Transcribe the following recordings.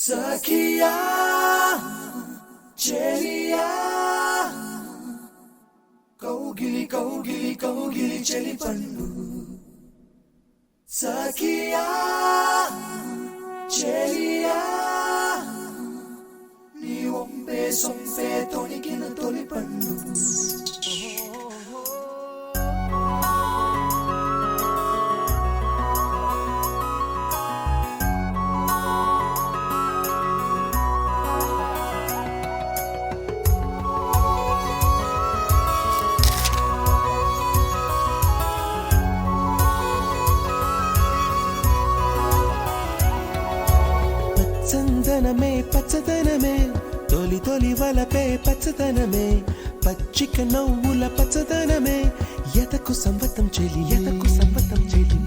సఖియా చెలియా కౌగిలి కౌగిలి కౌగిలి చెలి పండు సఖియా చెలియా నీ ఒంపే సొంపే తొణికిన తొలి పండు చందనమే పచ్చదనమే తొలి తొలి వలపే పచ్చదనమే పచ్చిక నవ్వుల పచ్చదనమే ఎతకు సంవతం చెలి ఎతకు సంవతం చెలి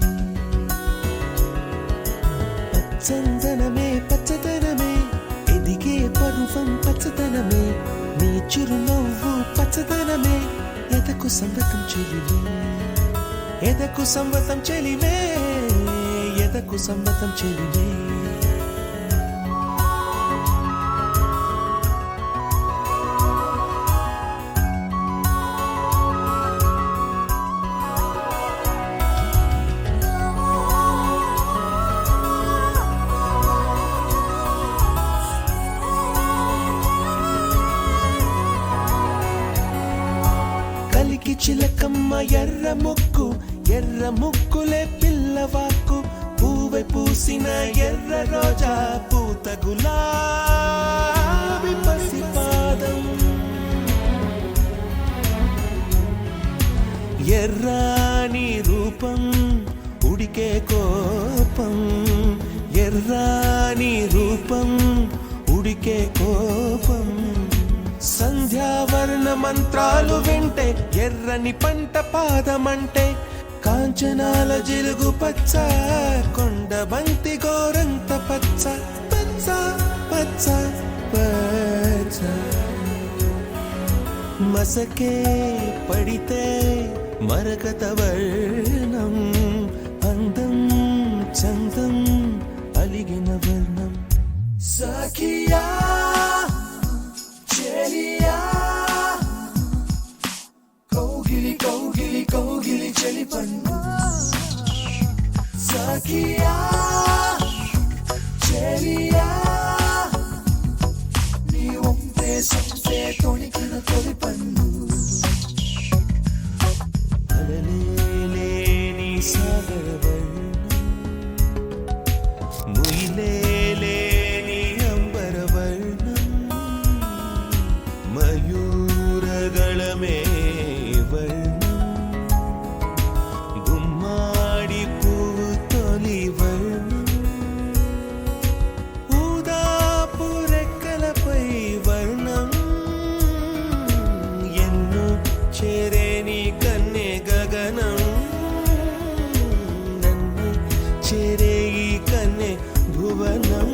చందనమే పచ్చదనమే ఎదిగే పరువం పచ్చదనమే నీ చిరునవ్వు పచ్చదనమే ఎతకు సంవతం చెలివే ఎదకు సంవతం చెలివే ఎదకు సంవతం చెలివే చిలకమ్మ ఎర్ర ముక్కులే పిల్లవాకు పూవై పూసిన ఎర్ర రోజా పూత గులాబీ పసిపాదం ఎర్రాని రూపం ఉడికే కోపం ఎర్రాని రూపం ఉడికే కోపం సంధ్యావర్ణ మంత్రాలు వింటే ఎర్రని పంట పాదమంటే కాంచనాల జిలుగు పచ్చ కొండ బంతి గోరంత పచ్చ పచ్చ పచ్చ పచ్చ మసకే పడితే మరకత వర్ణం అందం చందం అలిగిన వర్ణం సఖియా చెలియా కౌగిలి కౌగిలి కౌగిలి చెలి పండు సఖియా చెలియా నీ ఒంపే సొంపే తొణికిన తొలి పండు అలలేని సాగర వర్ణం ముయిలేని అంబర వర్ణం మయూరగళమే వర్ణం గుమ్మాడి పువ్వు తొలి వర్ణం ఊదాపు రెక్కలపై వర్ణం ఎన్ను చేరేని కన్నె గగనం నన్ను చేరే ఈ కన్నె భువనం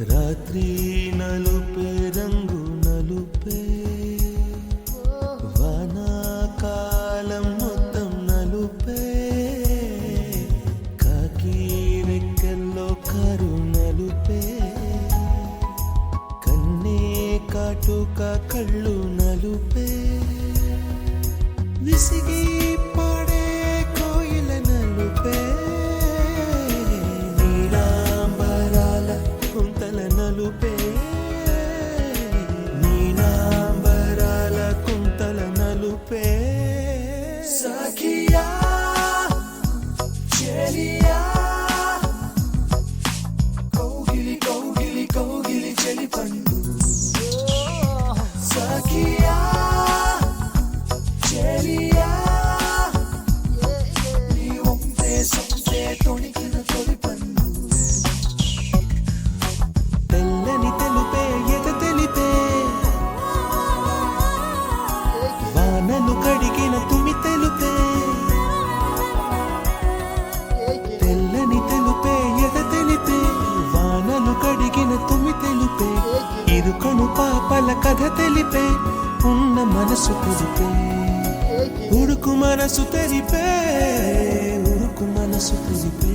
రాత్రి నలుపే రంగు నలుపే వానాకాలం మొత్తం నలుపే కాకి రెక్కల్లో కారు నలుపే కన్నే కాటుక కళ్ళు నలుపే విసిగి పాడే కోయిల నలుపే నలుపే నీలాంబరాల కుంతల నలుపే సఖియా చెలియా కౌగిలి కౌగిలి కౌగిలి చెలి పండు సఖియా చెలియా నీ ఒంపే సొంపే తొణికిన తొలి పండు తెల్లని తెలుపే ఎద తెలిపే వానలు కడిగిన తుమి తెలుపే తెలిపే ఉన్న మనసు కుదిపే ఉడుకు మనసు తెరిపే ఉడుకు మనసు కుదిపే